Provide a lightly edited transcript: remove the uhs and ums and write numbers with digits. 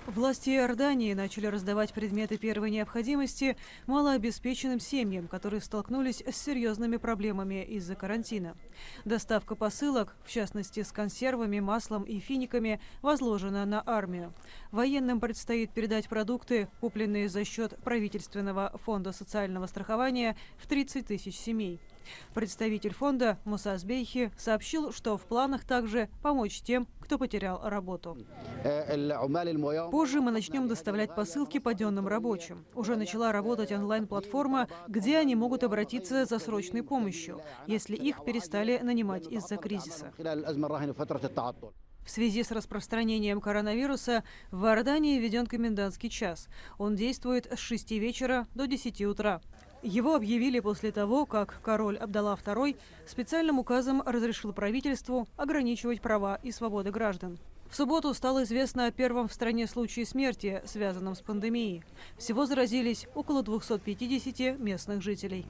Власти Иордании начали раздавать предметы первой необходимости малообеспеченным семьям, которые столкнулись с серьезными проблемами из-за карантина. Доставка посылок, в частности с консервами, маслом и финиками, возложена на армию. Военным предстоит передать продукты, купленные за счет правительственного фонда социального страхования, в 30 тысяч семей. Представитель фонда Муса Сбейхи сообщил, что в планах также помочь тем, кто потерял работу. Позже мы начнем доставлять посылки паденным рабочим. Уже начала работать онлайн-платформа, где они могут обратиться за срочной помощью, если их перестали нанимать из-за кризиса. В связи с распространением коронавируса в Иордании введен комендантский час. Он действует с 6 вечера до 10 утра. Его объявили после того, как король Абдалла II специальным указом разрешил правительству ограничивать права и свободы граждан. В субботу стало известно о первом в стране случае смерти, связанном с пандемией. Всего заразились около 250 местных жителей.